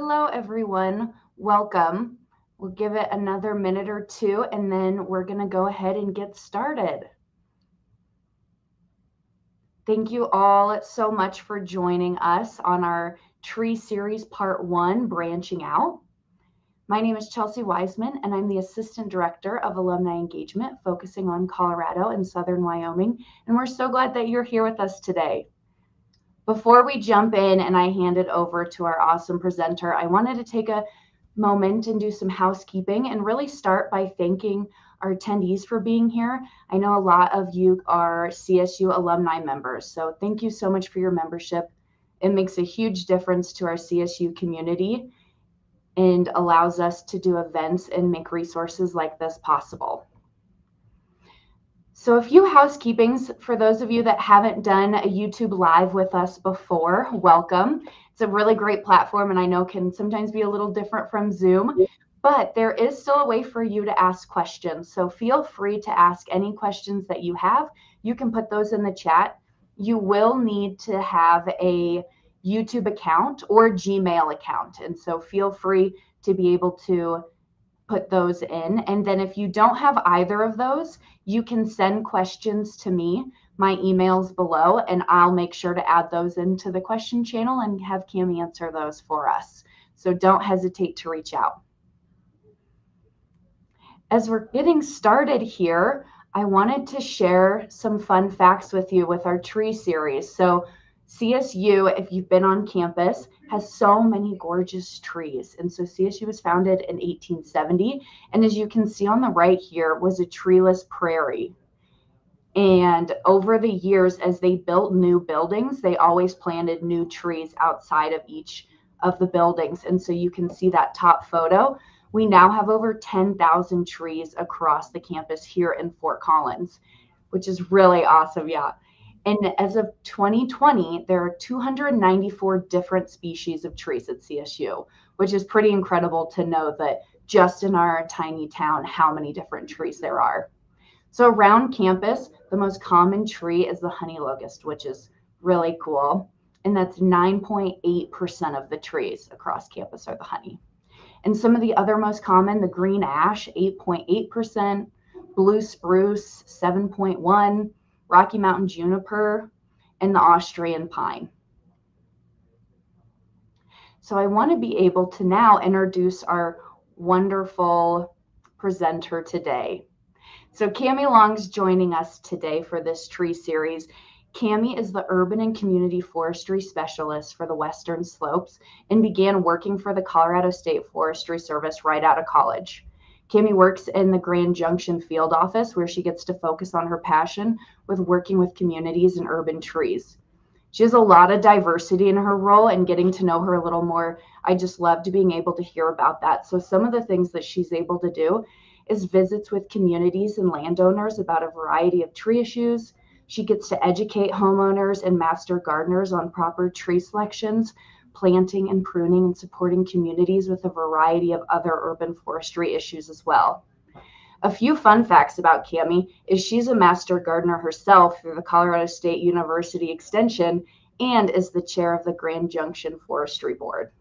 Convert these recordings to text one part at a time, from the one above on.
Hello, everyone. Welcome. We'll give it another minute or two, and then we're going to go ahead and get started. Thank you all so much for joining us on our tree series part 1, Branching Out. My name is Chelsea Wiseman, and I'm the Assistant Director of Alumni Engagement, focusing on Colorado and Southern Wyoming, and we're so glad that you're here with us today. Before we jump in and I hand it over to our awesome presenter, I wanted to take a moment and do some housekeeping and really start by thanking our attendees for being here. I know a lot of you are CSU alumni members, so thank you so much for your membership. It makes a huge difference to our CSU community and allows us to do events and make resources like this possible. So a few housekeepings for those of you that haven't done a YouTube Live with us before, welcome. It's a really great platform and I know can sometimes be a little different from Zoom, but there is still a way for you to ask questions. So feel free to ask any questions that you have. You can put those in the chat. You will need to have a YouTube account or Gmail account. And so feel free to be able to put those in. And then if you don't have either of those, you can send questions to me. My email's below, and I'll make sure to add those into the question channel and have Kamie answer those for us. So don't hesitate to reach out. As we're getting started here, I wanted to share some fun facts with you with our tree series. So CSU, if you've been on campus, has so many gorgeous trees. And so CSU was founded in 1870. And as you can see on the right here was a treeless prairie. And over the years, as they built new buildings, they always planted new trees outside of each of the buildings. And so you can see that top photo. We now have over 10,000 trees across the campus here in Fort Collins, which is really awesome. Yeah. And as of 2020, there are 294 different species of trees at CSU, which is pretty incredible to know that just in our tiny town, how many different trees there are. So around campus, the most common tree is the honey locust, which is really cool. And that's 9.8% of the trees across campus are the honey. And some of the other most common, the green ash, 8.8%, blue spruce, 7.1%, Rocky Mountain juniper, and the Austrian pine. So I want to be able to now introduce our wonderful presenter today. So Kamie Long's joining us today for this tree series. Kamie is the Urban and Community Forestry Specialist for the Western Slopes and began working for the Colorado State Forestry Service right out of college. Kamie works in the Grand Junction field office where she gets to focus on her passion with working with communities and urban trees. She has a lot of diversity in her role, and getting to know her a little more, I just loved being able to hear about that. So some of the things that she's able to do is visits with communities and landowners about a variety of tree issues. She gets to educate homeowners and master gardeners on proper tree selections, planting and pruning, and supporting communities with a variety of other urban forestry issues as well. A few fun facts about Kamie is she's a master gardener herself through the Colorado State University Extension and is the chair of the Grand Junction Forestry Board.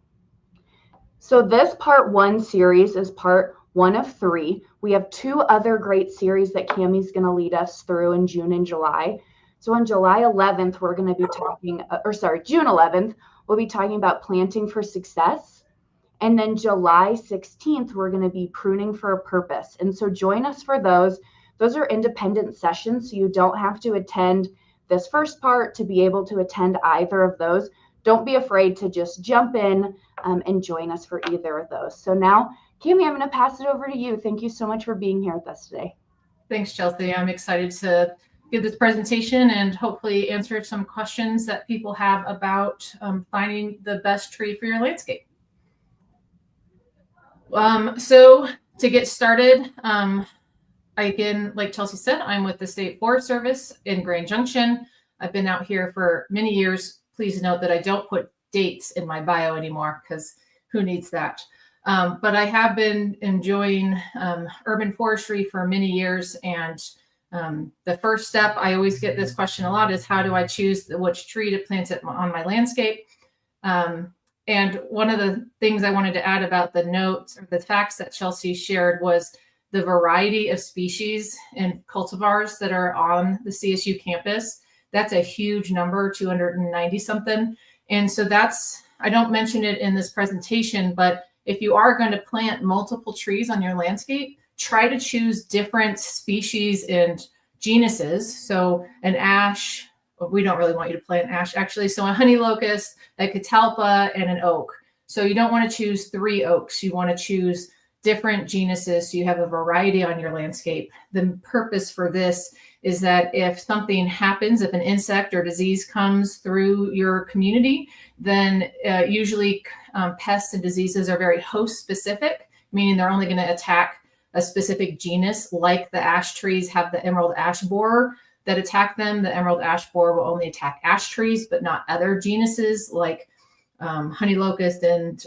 So this part 1 series is part 1 of 3. We have 2 other great series that Kamie's going to lead us through in June and July. So on July 11th, we're going to be talking, June 11th, we'll be talking about planting for success. And then July 16th, we're going to be pruning for a purpose. And so join us for those. Those are independent sessions, so you don't have to attend this first part to be able to attend either of those. Don't be afraid to just jump in and join us for either of those. So now, Kamie, I'm going to pass it over to you. Thank you so much for being here with us today. Thanks, Chelsea. I'm excited to give this presentation and hopefully answer some questions that people have about finding the best tree for your landscape. So to get started, again, like Chelsea said, I'm with the State Forest Service in Grand Junction. I've been out here for many years. Please note that I don't put dates in my bio anymore because who needs that? But I have been enjoying urban forestry for many years. And the first step, I always get this question a lot, is how do I choose which tree to plant on my landscape? And one of the things I wanted to add about the notes or the facts that Chelsea shared was the variety of species and cultivars that are on the CSU campus. That's a huge number, 290 something. And so I don't mention it in this presentation, but if you are going to plant multiple trees on your landscape, try to choose different species and genuses. So an ash, we don't really want you to plant ash actually. So a honey locust, a catalpa, and an oak. So you don't want to choose 3 oaks. You want to choose different genuses so you have a variety on your landscape. The purpose for this is that if something happens, if an insect or disease comes through your community, then usually pests and diseases are very host specific, meaning they're only going to attack a specific genus, like the ash trees have the emerald ash borer that attack them. The emerald ash borer will only attack ash trees, but not other genuses like honey locust and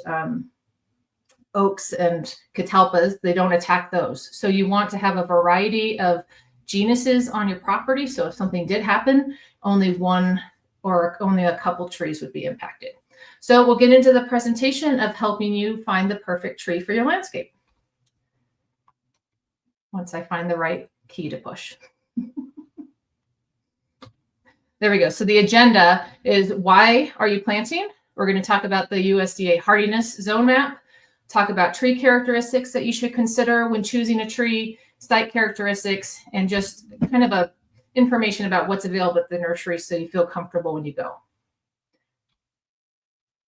oaks and catalpas. They don't attack those. So you want to have a variety of genuses on your property. So if something did happen, only one or only a couple trees would be impacted. So we'll get into the presentation of helping you find the perfect tree for your landscape. Once I find the right key to push. There we go. So the agenda is, why are you planting? We're going to talk about the USDA hardiness zone map, talk about tree characteristics that you should consider when choosing a tree, site characteristics, and just kind of information about what's available at the nursery so you feel comfortable when you go.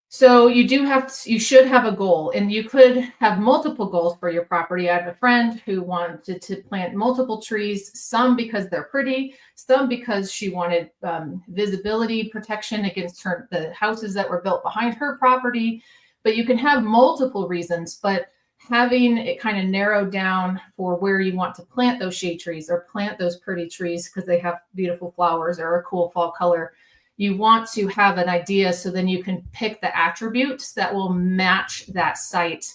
So you should have a goal, and you could have multiple goals for your property. I have a friend who wanted to plant multiple trees, some because they're pretty, some because she wanted visibility protection against the houses that were built behind her property. But you can have multiple reasons, but having it kind of narrowed down for where you want to plant those shade trees or plant those pretty trees because they have beautiful flowers or a cool fall color. You want to have an idea so then you can pick the attributes that will match that site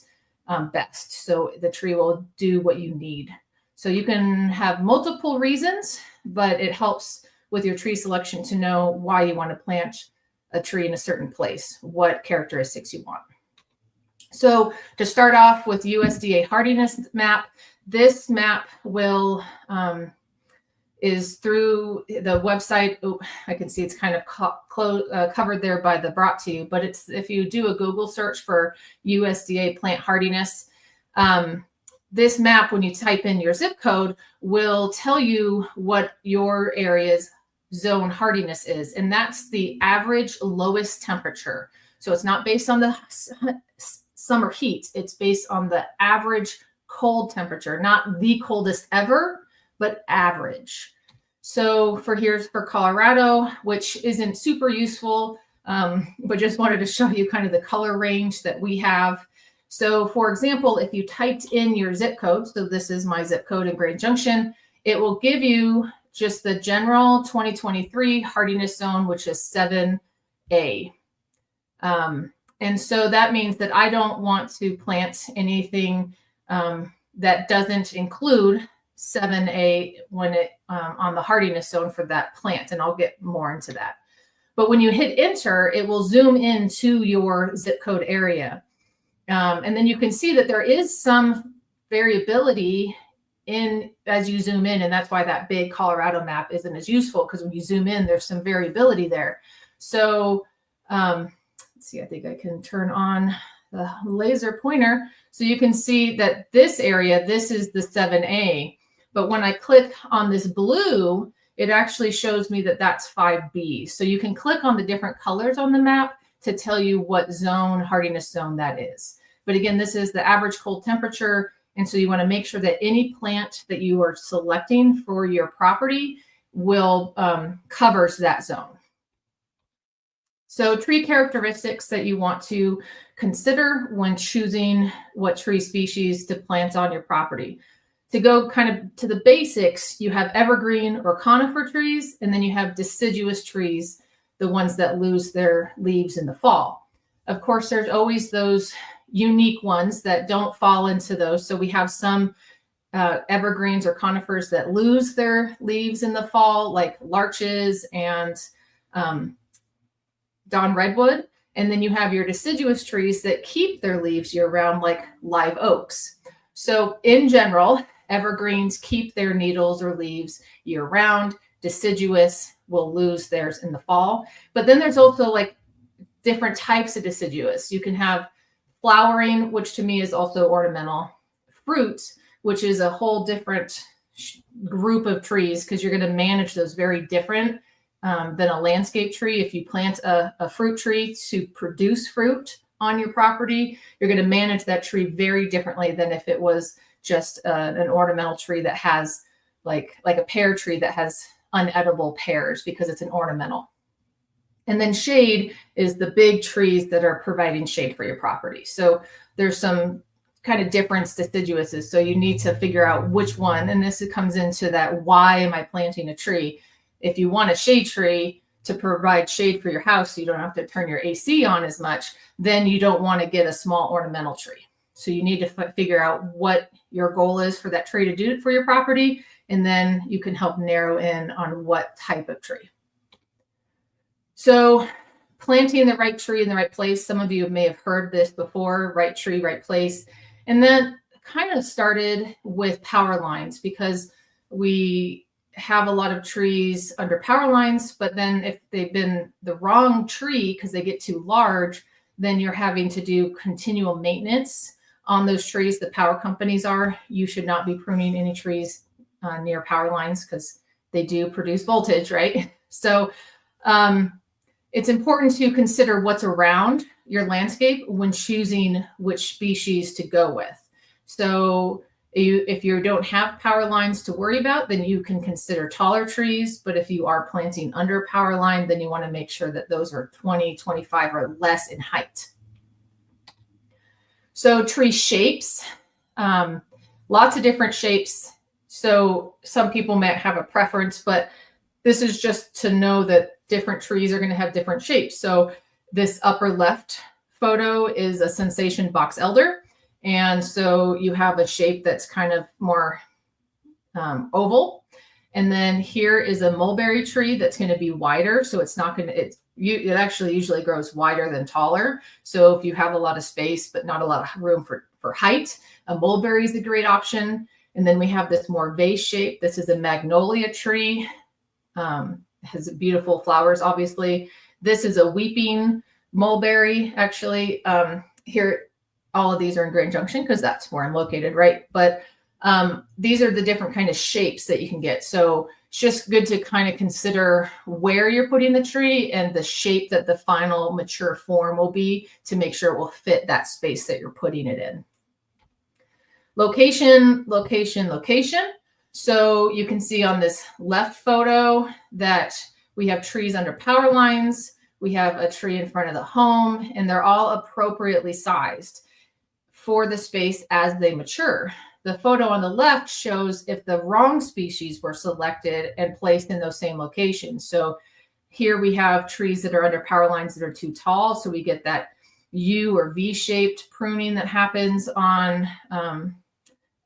best. So the tree will do what you need. So you can have multiple reasons, but it helps with your tree selection to know why you want to plant a tree in a certain place, what characteristics you want. So to start off with USDA hardiness map, this map will is through the website. Oh, I can see it's kind of covered there by the brought to you, but it's, if you do a Google search for USDA plant hardiness, this map, when you type in your zip code, will tell you what your area's zone hardiness is. And that's the average lowest temperature. So it's not based on the summer heat. It's based on the average cold temperature, not the coldest ever, but average. So here's for Colorado, which isn't super useful, but just wanted to show you kind of the color range that we have. So for example, if you typed in your zip code, so this is my zip code in Grand Junction, it will give you just the general 2023 hardiness zone, which is 7A. And so that means that I don't want to plant anything that doesn't include 7A when it on the hardiness zone for that plant, and I'll get more into that. But when you hit enter, it will zoom into your zip code area. And then you can see that there is some variability in as you zoom in, and that's why that big Colorado map isn't as useful, because when you zoom in, there's some variability there. So let's see, I think I can turn on the laser pointer. So you can see that this area, this is the 7A. But when I click on this blue, it actually shows me that that's 5B. So you can click on the different colors on the map to tell you what zone, hardiness zone that is. But again, this is the average cold temperature. And so you want to make sure that any plant that you are selecting for your property will covers that zone. So tree characteristics that you want to consider when choosing what tree species to plant on your property. To go kind of to the basics, you have evergreen or conifer trees, and then you have deciduous trees, the ones that lose their leaves in the fall. Of course, there's always those unique ones that don't fall into those. So we have some evergreens or conifers that lose their leaves in the fall, like larches and Don redwood. And then you have your deciduous trees that keep their leaves year round, like live oaks. So in general, evergreens keep their needles or leaves year round. Deciduous will lose theirs in the fall. But then there's also like different types of deciduous. You can have flowering, which to me is also ornamental. Fruit, which is a whole different group of trees, because you're going to manage those very different than a landscape tree. If you plant a fruit tree to produce fruit on your property, you're going to manage that tree very differently than if it was just an ornamental tree that has like a pear tree that has unedible pears because it's an ornamental. And then shade is the big trees that are providing shade for your property. So there's some kind of different deciduouses. So you need to figure out which one. And this comes into that, why am I planting a tree? If you want a shade tree to provide shade for your house, so you don't have to turn your AC on as much, then you don't want to get a small ornamental tree. So you need to figure out what your goal is for that tree to do for your property. And then you can help narrow in on what type of tree. So planting the right tree in the right place. Some of you may have heard this before, right tree, right place. And then kind of started with power lines, because we have a lot of trees under power lines, but then if they've been the wrong tree because they get too large, then you're having to do continual maintenance on those trees. The power companies are. You should not be pruning any trees near power lines because they do produce voltage, right? So it's important to consider what's around your landscape when choosing which species to go with. So if you don't have power lines to worry about, then you can consider taller trees. But if you are planting under power line, then you want to make sure that those are 20, 25 or less in height. So tree shapes, lots of different shapes. So some people might have a preference, but this is just to know that different trees are going to have different shapes. So this upper left photo is a sensation box elder. And so you have a shape that's kind of more oval. And then here is a mulberry tree that's going to be wider. So it's not going to, it actually usually grows wider than taller. So if you have a lot of space, but not a lot of room for height, a mulberry is a great option. And then we have this more vase shape. This is a magnolia tree. Has beautiful flowers, obviously. This is a weeping mulberry, actually. Here, all of these are in Grand Junction because that's where I'm located, right? But these are the different kind of shapes that you can get. So it's just good to kind of consider where you're putting the tree and the shape that the final mature form will be to make sure it will fit that space that you're putting it in. Location, location, location. So you can see on this left photo that we have trees under power lines. We have a tree in front of the home, and they're all appropriately sized for the space as they mature. The photo on the left shows if the wrong species were selected and placed in those same locations. So here we have trees that are under power lines that are too tall. So we get that U or V-shaped pruning that happens on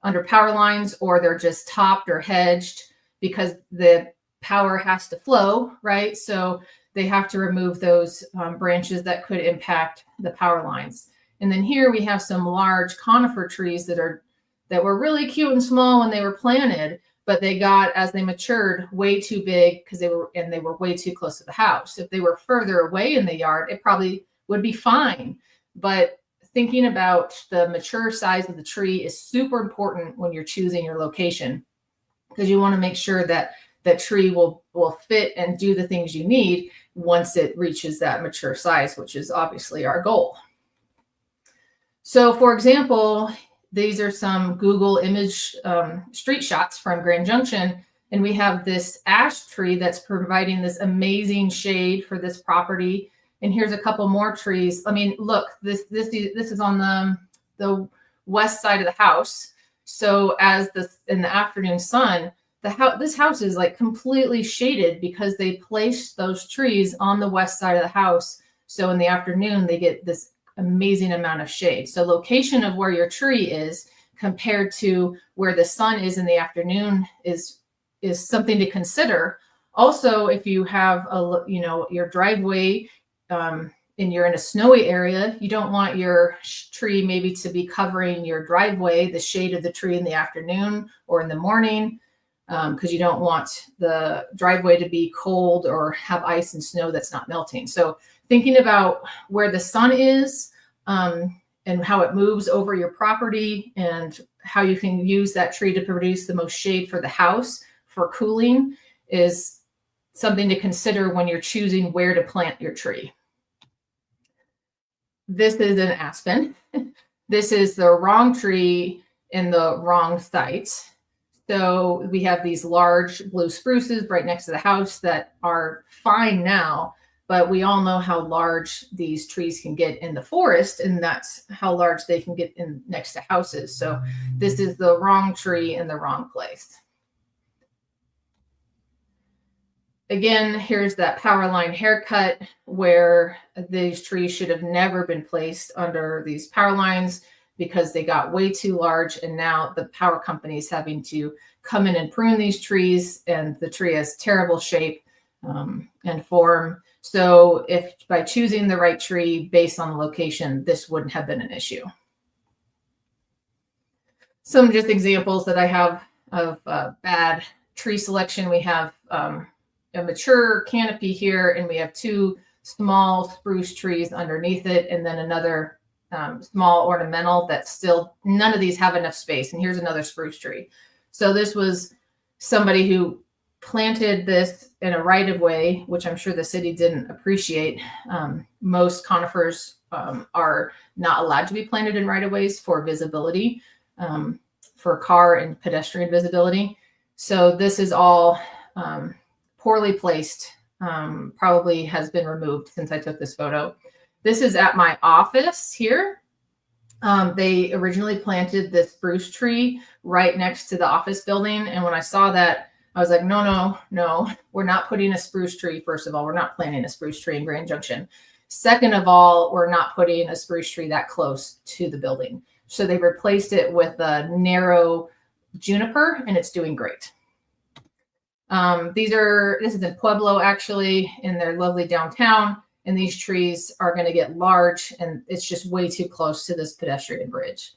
under power lines, or they're just topped or hedged because the power has to flow, right? So they have to remove those branches that could impact the power lines. And then here we have some large conifer trees that were really cute and small when they were planted, but they got, as they matured, way too big because they were way too close to the house. If they were further away in the yard, it probably would be fine. But thinking about the mature size of the tree is super important when you're choosing your location, because you want to make sure that that tree will fit and do the things you need once it reaches that mature size, which is obviously our goal. So for example, these are some Google image street shots from Grand Junction. And we have this ash tree that's providing this amazing shade for this property. And here's a couple more trees. I mean, look, this is on the west side of the house. So in the afternoon sun, this house is like completely shaded because they placed those trees on the west side of the house. So in the afternoon, they get this amazing amount of shade. So location of where your tree is compared to where the sun is in the afternoon is something to consider. Also, if you have your driveway and you're in a snowy area, you don't want your tree maybe to be covering your driveway, the shade of the tree in the afternoon or in the morning, because you don't want the driveway to be cold or have ice and snow that's not melting. So thinking about where the sun is, and how it moves over your property and how you can use that tree to produce the most shade for the house for cooling is something to consider when you're choosing where to plant your tree. This is an aspen. This is the wrong tree in the wrong site. So we have these large blue spruces right next to the house that are fine now, but we all know how large these trees can get in the forest, and that's how large they can get in next to houses. So this is the wrong tree in the wrong place. Again, here's that power line haircut where these trees should have never been placed under these power lines because they got way too large, and now the power company is having to come in and prune these trees, and the tree has terrible shape and form. So if by choosing the right tree based on the location, this wouldn't have been an issue. Some just examples that I have of bad tree selection. We have a mature canopy here, and we have two small spruce trees underneath it, and then another small ornamental that still, none of these have enough space. And here's another spruce tree. So this was somebody who planted this in a right of way, which I'm sure the city didn't appreciate. Most conifers are not allowed to be planted in right of ways for visibility, for car and pedestrian visibility. So this is all poorly placed, probably has been removed since I took this photo. This is at my office here. They originally planted this spruce tree right next to the office building. And when I saw that, I was like, no, we're not putting a spruce tree. First of all, we're not planting a spruce tree in Grand Junction. Second of all, we're not putting a spruce tree that close to the building. So they replaced it with a narrow juniper, and it's doing great. This is in Pueblo, actually, in their lovely downtown. And these trees are going to get large, and it's just way too close to this pedestrian bridge.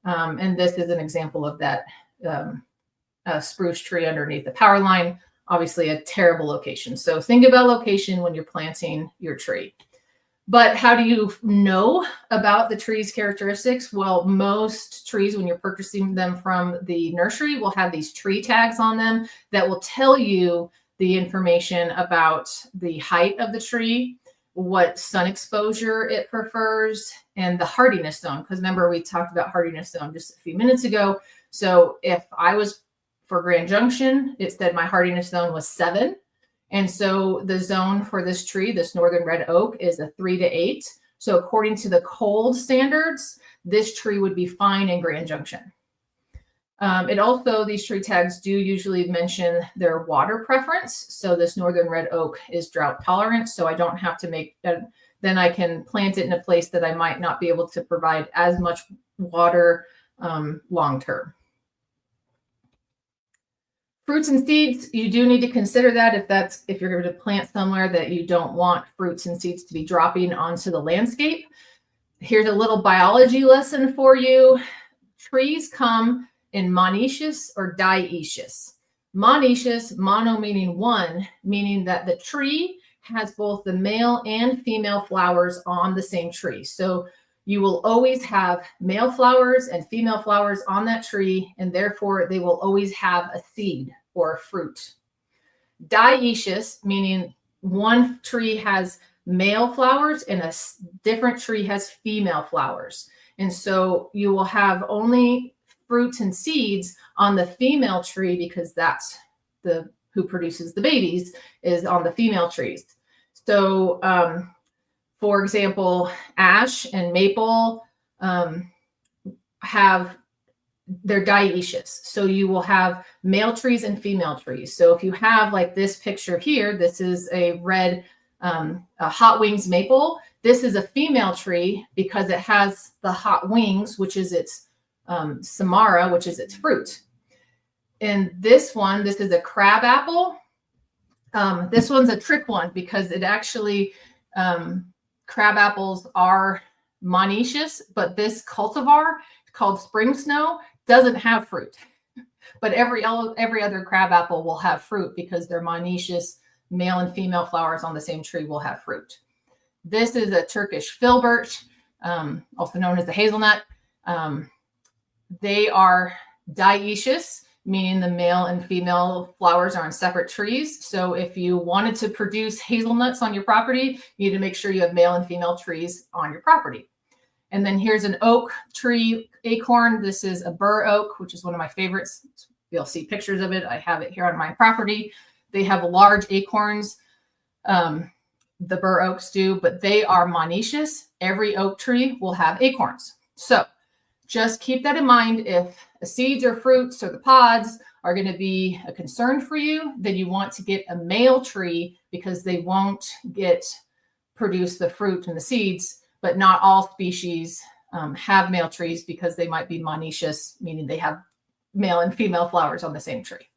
And this is an example of that spruce tree underneath the power line. Obviously a terrible location. So think about location when you're planting your tree. But how do you know about the tree's characteristics? Well, most trees, when you're purchasing them from the nursery, will have these tree tags on them that will tell you the information about the height of the tree, what sun exposure it prefers, and the hardiness zone. Because remember, we talked about hardiness zone just a few minutes ago. So if I was for Grand Junction, it said my hardiness zone was 7. And so the zone for this tree, this northern red oak, is a 3 to 8. So according to the cold standards, this tree would be fine in Grand Junction. It also, these tree tags do usually mention their water preference. So this northern red oak is drought tolerant. So I don't have to make, then I can plant it in a place that I might not be able to provide as much water long term. Fruits and seeds, you do need to consider that if you're going to plant somewhere that you don't want fruits and seeds to be dropping onto the landscape. Here's a little biology lesson for you. Trees come in monoecious or dioecious. Monoecious, mono meaning one, meaning that the tree has both the male and female flowers on the same tree. So you will always have male flowers and female flowers on that tree, and therefore they will always have a seed or a fruit. Dioecious, meaning one tree has male flowers and a different tree has female flowers. And so you will have only fruits and seeds on the female tree because that's who produces the babies is on the female trees. So, for example, ash and maple they're dioecious. So you will have male trees and female trees. So if you have like this picture here, this is a red a hot wings maple. This is a female tree because it has the hot wings, which is its samara, which is its fruit. And this is a crab apple. This one's a trick one because it actually crab apples are monoecious, but this cultivar called spring snow doesn't have fruit. But every other crab apple will have fruit because they're monoecious. Male and female flowers on the same tree will have fruit. This is a Turkish filbert, also known as the hazelnut. They are dioecious, meaning the male and female flowers are on separate trees. So if you wanted to produce hazelnuts on your property, you need to make sure you have male and female trees on your property. And then here's an oak tree acorn. This is a bur oak, which is one of my favorites. You'll see pictures of it. I have it here on my property. They have large acorns. The bur oaks do, but they are monoecious. Every oak tree will have acorns. So just keep that in mind. If the seeds or fruits or the pods are going to be a concern for you, then you want to get a male tree because they won't produce the fruit and the seeds. But not all species have male trees because they might be monoecious, meaning they have male and female flowers on the same tree.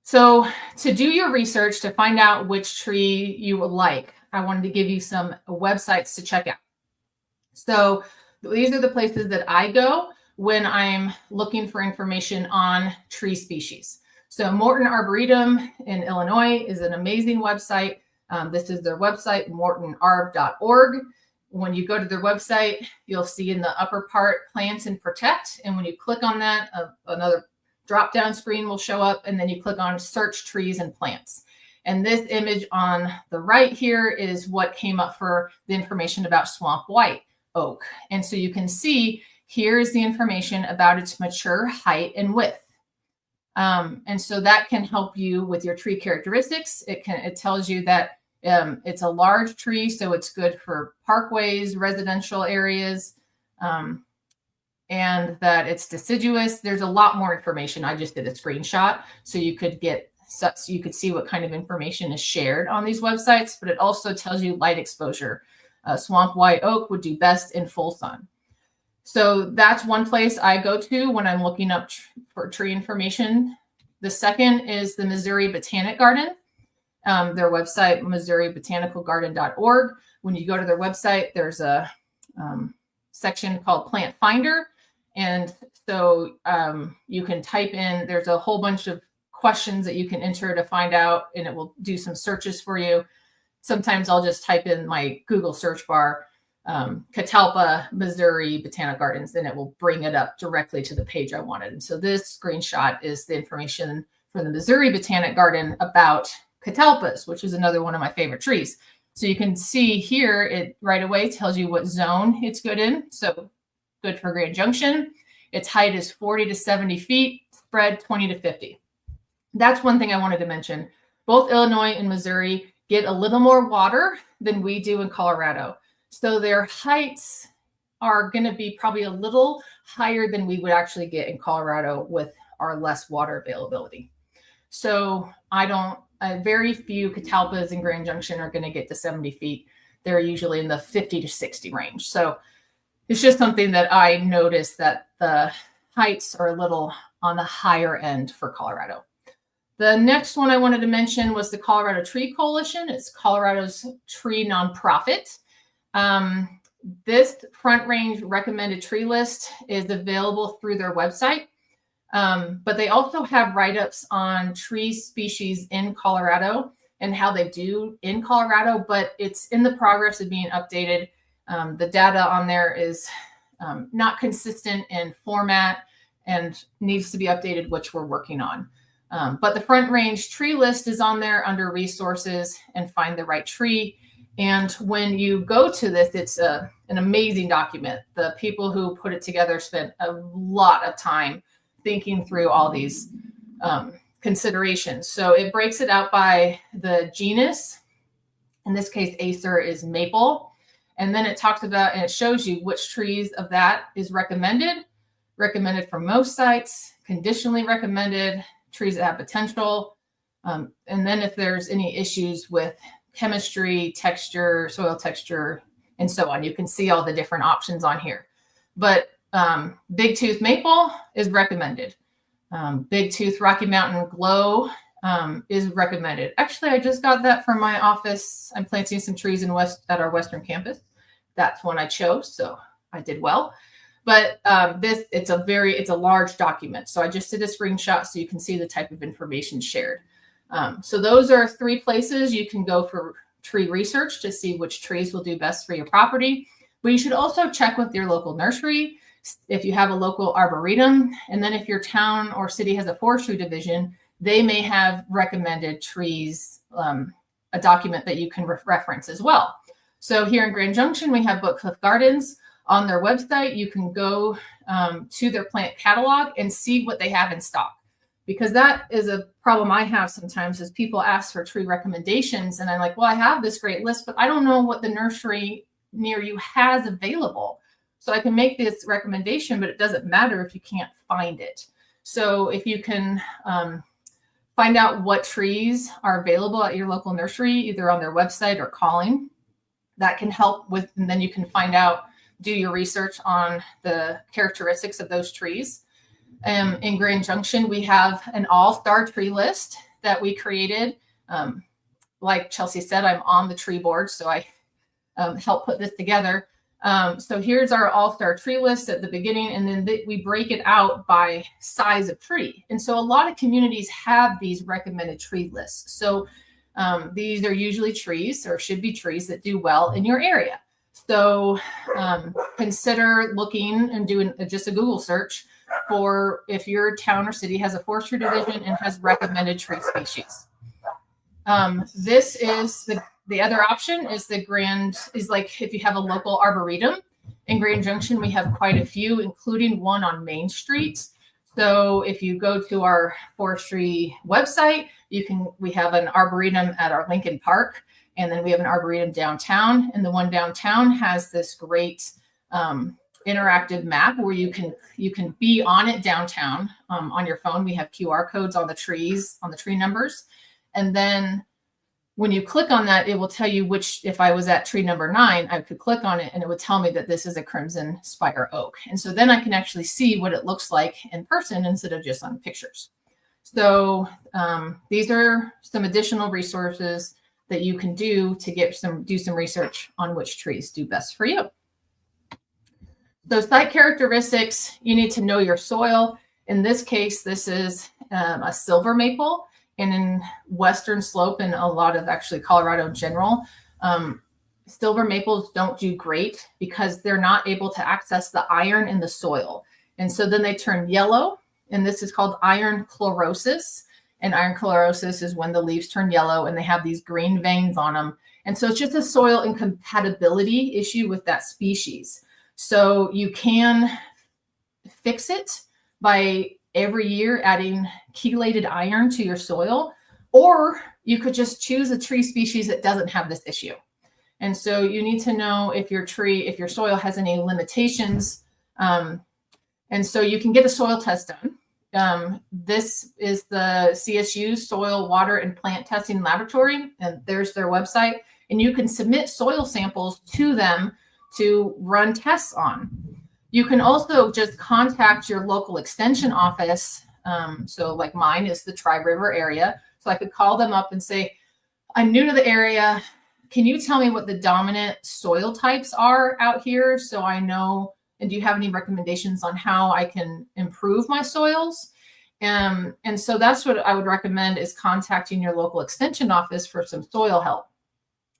So to do your research to find out which tree you would like, I wanted to give you some websites to check out. So these are the places that I go when I'm looking for information on tree species. So Morton Arboretum in Illinois is an amazing website. This is their website, mortonarb.org. When you go to their website, you'll see in the upper part, Plant and Protect. And when you click on that, another drop-down screen will show up, and then you click on Search Trees and Plants. And this image on the right here is what came up for the information about swamp white oak. And so you can see here is the information about its mature height and width. And so that can help you with your tree characteristics. It tells you that it's a large tree, so it's good for parkways, residential areas, and that it's deciduous. There's a lot more information. I just did a screenshot so you could see what kind of information is shared on these websites, but it also tells you light exposure. Swamp white oak would do best in full sun. So that's one place I go to when I'm looking up for tree information. The second is the Missouri Botanic Garden. Their website, MissouriBotanicalGarden.org. When you go to their website, there's a section called Plant Finder. And so you can type in, there's a whole bunch of questions that you can enter to find out, and it will do some searches for you. Sometimes I'll just type in my Google search bar, Catalpa, Missouri Botanic Gardens, and it will bring it up directly to the page I wanted. And so this screenshot is the information from the Missouri Botanic Garden about catalpas, which is another one of my favorite trees. So you can see here, it right away tells you what zone it's good in. So good for Grand Junction. Its height is 40 to 70 feet, spread 20 to 50. That's one thing I wanted to mention. Both Illinois and Missouri get a little more water than we do in Colorado. So their heights are going to be probably a little higher than we would actually get in Colorado with our less water availability. So very few catalpas in Grand Junction are going to get to 70 feet. They're usually in the 50 to 60 range. So it's just something that I noticed, that the heights are a little on the higher end for Colorado. The next one I wanted to mention was the Colorado Tree Coalition. It's Colorado's tree nonprofit. This Front Range recommended tree list is available through their website. But they also have write-ups on tree species in Colorado and how they do in Colorado, but it's in the progress of being updated. The data on there is not consistent in format and needs to be updated, which we're working on. But the Front Range tree list is on there under resources and find the right tree. And when you go to this, it's an amazing document. The people who put it together spent a lot of time thinking through all these considerations. So it breaks it out by the genus. In this case, Acer is maple. And then it talks about, and it shows you which trees of that is recommended for most sites, conditionally recommended, trees that have potential. And then if there's any issues with chemistry, texture, soil texture, and so on, you can see all the different options on here. But Big Tooth Maple is recommended. Big Tooth Rocky Mountain Glow is recommended. Actually, I just got that from my office. I'm planting some trees at our Western campus. That's one I chose, so I did well. But it's a large document. So I just did a screenshot so you can see the type of information shared. So those are 3 places you can go for tree research to see which trees will do best for your property. But you should also check with your local nursery, if you have a local arboretum, and then if your town or city has a forestry division, they may have recommended trees, a document that you can reference as well. So here in Grand Junction, we have Bookcliff Gardens. On their website, you can go to their plant catalog and see what they have in stock. Because that is a problem I have sometimes is people ask for tree recommendations. And I'm like, well, I have this great list, but I don't know what the nursery near you has available. So I can make this recommendation, but it doesn't matter if you can't find it. So if you can find out what trees are available at your local nursery, either on their website or calling, that can help with, and then you can find out, do your research on the characteristics of those trees. In Grand Junction, we have an all-star tree list that we created. Like Chelsea said, I'm on the tree board, so I helped put this together. So here's our all-star tree list at the beginning, and then we break it out by size of tree. And so a lot of communities have these recommended tree lists. So these are usually trees, or should be trees, that do well in your area. So consider looking and doing just a Google search for if your town or city has a forestry division and has recommended tree species. This is the other option is like if you have a local arboretum. In Grand Junction, we have quite a few, including one on Main Street. So if you go to our forestry website, we have an arboretum at our Lincoln Park, and then we have an arboretum downtown. And the one downtown has this great interactive map where you can be on it downtown on your phone. We have QR codes on the trees, on the tree numbers. And then when you click on that, it will tell you if I was at tree number 9, I could click on it and it would tell me that this is a crimson spire oak. And so then I can actually see what it looks like in person instead of just on pictures. So these are some additional resources that you can do to do some research on which trees do best for you. So site characteristics, you need to know your soil. In this case, this is a silver maple. And in Western Slope and a lot of actually Colorado in general, silver maples don't do great because they're not able to access the iron in the soil. And so then they turn yellow, and this is called iron chlorosis. And iron chlorosis is when the leaves turn yellow and they have these green veins on them. And so it's just a soil incompatibility issue with that species. So you can fix it by every year adding chelated iron to your soil, or you could just choose a tree species that doesn't have this issue. And so you need to know if your soil has any limitations. And so you can get a soil test done. This is the CSU Soil, Water, and Plant Testing Laboratory, and there's their website. And you can submit soil samples to them to run tests on. You can also just contact your local extension office. So like mine is the Tri-River area. So I could call them up and say, I'm new to the area. Can you tell me what the dominant soil types are out here so I know, and do you have any recommendations on how I can improve my soils? And so that's what I would recommend, is contacting your local extension office for some soil help.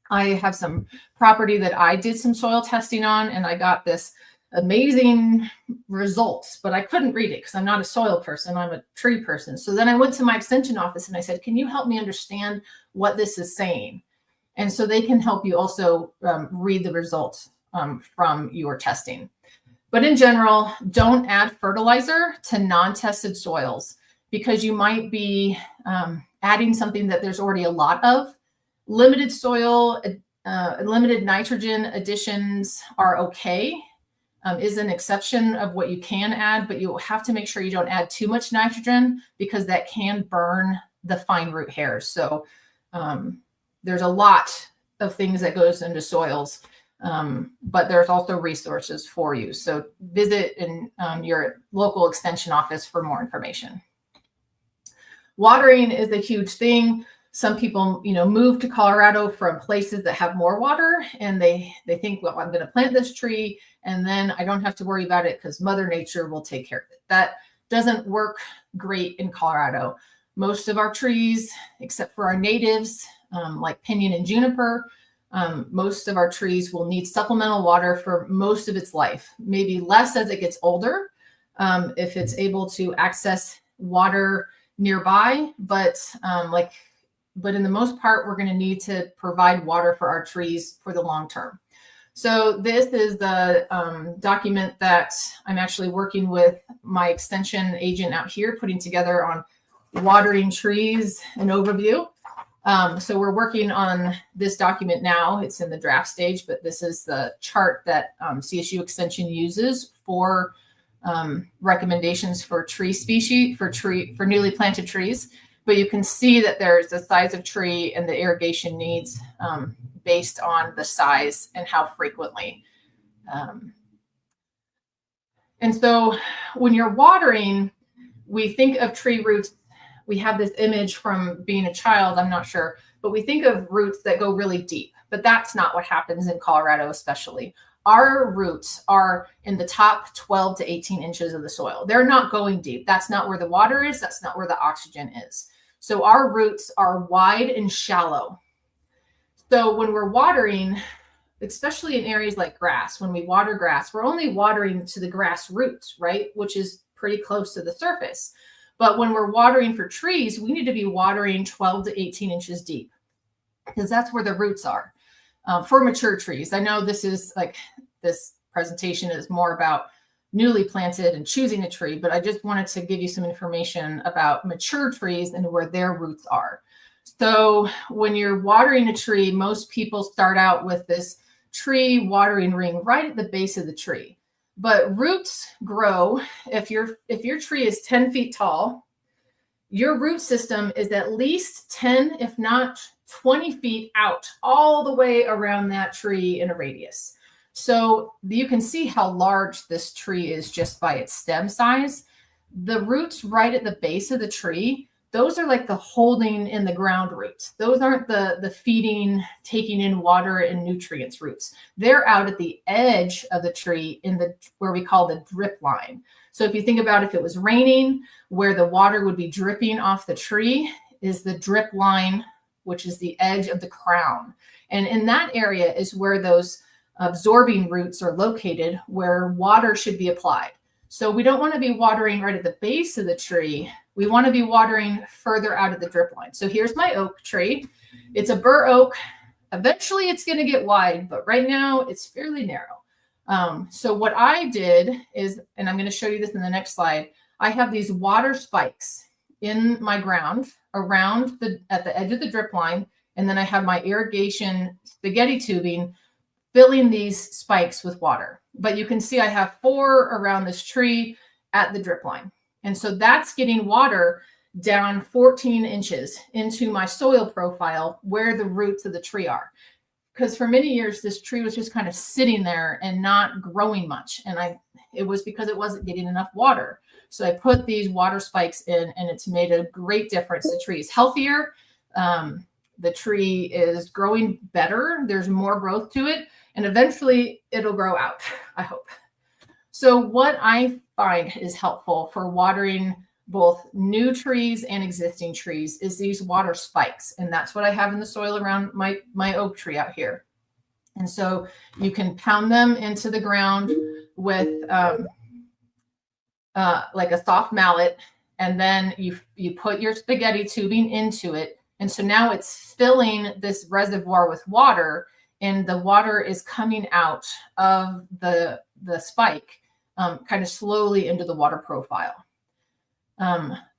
I have some property that I did some soil testing on, and I got this amazing results, but I couldn't read it because I'm not a soil person, I'm a tree person. So then I went to my extension office and I said, can you help me understand what this is saying? And so they can help you also read the results from your testing. But in general, don't add fertilizer to non-tested soils because you might be adding something that there's already a lot of. Limited soil, limited nitrogen additions are okay. Is an exception of what you can add, but you have to make sure you don't add too much nitrogen because that can burn the fine root hairs. So there's a lot of things that goes into soils, but there's also resources for you. So visit your local extension office for more information. watering is a huge thing. Some people, move to Colorado from places that have more water, and they think, well, I'm going to plant this tree and then I don't have to worry about it because Mother Nature will take care of it. That doesn't work great in Colorado. Most of our trees, except for our natives, like pinyon and juniper, most of our trees will need supplemental water for most of its life, maybe less as it gets older, if it's able to access water nearby, but in the most part, we're going to need to provide water for our trees for the long term. So this is the document that I'm actually working with my extension agent out here, putting together on watering trees, an overview. So we're working on this document now. It's in the draft stage, but this is the chart that CSU Extension uses for recommendations for tree species, for newly planted trees. But you can see that there's the size of tree and the irrigation needs based on the size and how frequently. And so when you're watering, we think of tree roots. We have this image from being a child, I'm not sure, but we think of roots that go really deep. But that's not what happens in Colorado, especially. Our roots are in the top 12 to 18 inches of the soil. They're not going deep. That's not where the water is. That's not where the oxygen is. So our roots are wide and shallow. So when we're watering, especially in areas like grass, when we water grass, we're only watering to the grass roots, right? Which is pretty close to the surface. But when we're watering for trees, we need to be watering 12 to 18 inches deep because that's where the roots are for mature trees. I know this presentation is more about newly planted and choosing a tree, but I just wanted to give you some information about mature trees and where their roots are. So when you're watering a tree, most people start out with this tree watering ring right at the base of the tree. But roots grow. If your tree is 10 feet tall, your root system is at least 10, if not 20 feet out, all the way around that tree in a radius. So you can see how large this tree is just by its stem size. The roots right at the base of the tree, those are like the holding in the ground roots. Those aren't the feeding, taking in water and nutrients roots. They're out at the edge of the tree in where we call the drip line. So if you think about if it was raining, where the water would be dripping off the tree is the drip line, which is the edge of the crown. And in that area is where those absorbing roots are located, where water should be applied. So we don't want to be watering right at the base of the tree. We want to be watering further out of the drip line. So here's my oak tree. It's a bur oak. Eventually it's going to get wide, but right now it's fairly narrow. So what I did is, and I'm going to show you this in the next slide, I have these water spikes in my ground around at the edge of the drip line. And then I have my irrigation spaghetti tubing filling these spikes with water. But you can see I have 4 around this tree at the drip line. And so that's getting water down 14 inches into my soil profile where the roots of the tree are. Because for many years, this tree was just kind of sitting there and not growing much. And it was because it wasn't getting enough water. So I put these water spikes in, and it's made a great difference. The tree is healthier. The tree is growing better. There's more growth to it. And eventually it'll grow out, I hope. So what I find is helpful for watering both new trees and existing trees is these water spikes. And that's what I have in the soil around my oak tree out here. And so you can pound them into the ground with like a soft mallet, and then you put your spaghetti tubing into it. And so now it's filling this reservoir with water, and the water is coming out of the spike kind of slowly into the water profile.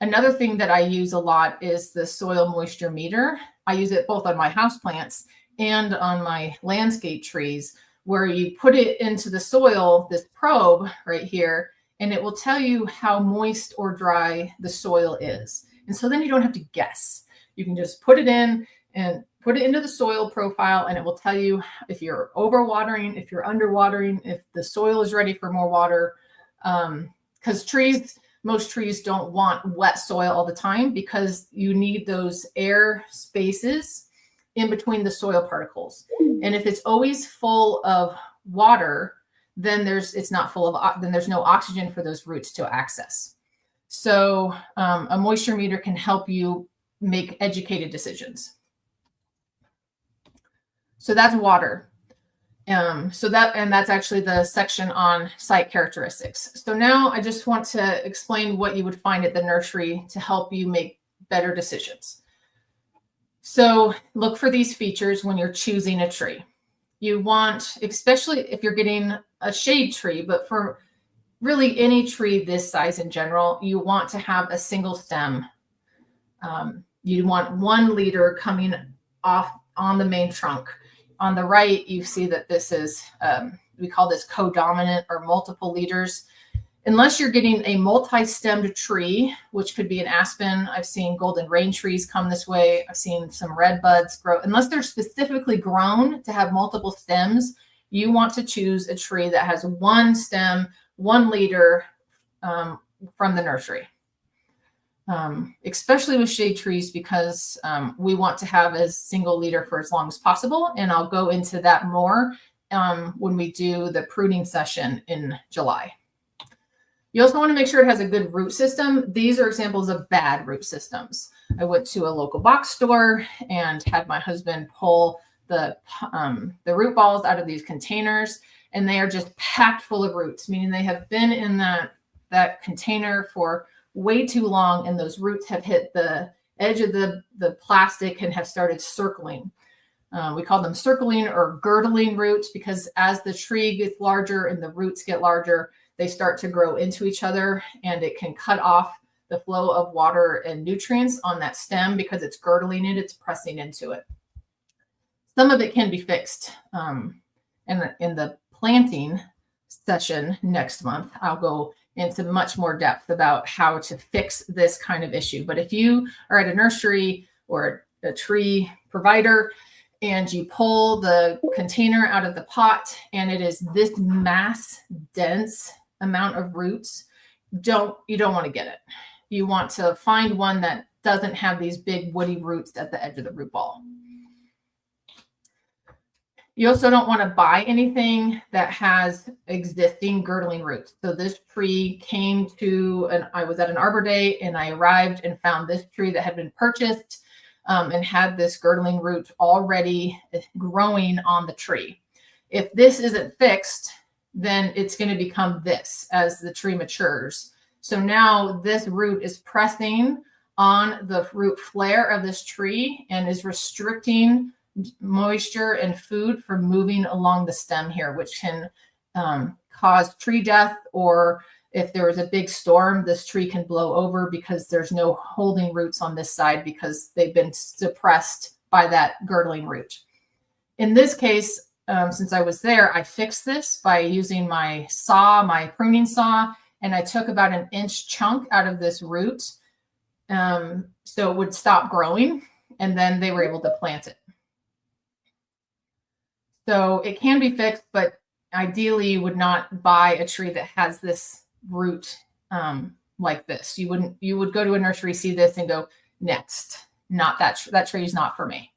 Another thing that I use a lot is the soil moisture meter. I use it both on my houseplants and on my landscape trees, where you put it into the soil, this probe right here, and it will tell you how moist or dry the soil is. And so then you don't have to guess. You can just put it in and put it into the soil profile, and it will tell you if you're overwatering, if you're underwatering, if the soil is ready for more water. Because trees most trees don't want wet soil all the time because you need those air spaces in between the soil particles. And if it's always full of water, then there's no oxygen for those roots to access. So a moisture meter can help you make educated decisions. So that's water. That's actually the section on site characteristics. So now I just want to explain what you would find at the nursery to help you make better decisions. So look for these features when you're choosing a tree. You want, especially if you're getting a shade tree, but for really any tree this size in general, you want to have a single stem. You want 1 leader coming off on the main trunk. On the right, you see that this is, we call this codominant or multiple leaders. Unless you're getting a multi-stemmed tree, which could be an aspen. I've seen golden rain trees come this way. I've seen some red buds grow. Unless they're specifically grown to have multiple stems, you want to choose a tree that has 1 stem, 1 leader from the nursery. Especially with shade trees, because we want to have a single leader for as long as possible. And I'll go into that more when we do the pruning session in July. You also want to make sure it has a good root system. These are examples of bad root systems. I went to a local box store and had my husband pull the root balls out of these containers, and they are just packed full of roots, meaning they have been in that container for way too long, and those roots have hit the edge of the plastic and have started circling. We call them circling or girdling roots because as the tree gets larger and the roots get larger, they start to grow into each other, and it can cut off the flow of water and nutrients on that stem because it's girdling it, it's pressing into it. Some of it can be fixed. In the planting session next month, I'll go into much more depth about how to fix this kind of issue. But if you are at a nursery or a tree provider and you pull the container out of the pot and it is this mass dense amount of roots, you don't want to get it. You want to find one that doesn't have these big woody roots at the edge of the root ball. You also don't want to buy anything that has existing girdling roots. So this tree came to, I was at an Arbor Day and I arrived and found this tree that had been purchased and had this girdling root already growing on the tree. If this isn't fixed, then it's going to become this as the tree matures. So now this root is pressing on the root flare of this tree and is restricting moisture and food from moving along the stem here, which can cause tree death, or if there was a big storm, this tree can blow over because there's no holding roots on this side because they've been suppressed by that girdling root. In this case, since I was there, I fixed this by using my pruning saw, and I took about an inch chunk out of this root so it would stop growing, and then they were able to plant it. So it can be fixed, but ideally you would not buy a tree that has this root like this. You would go to a nursery, see this, and go, next. Not that tree is not for me.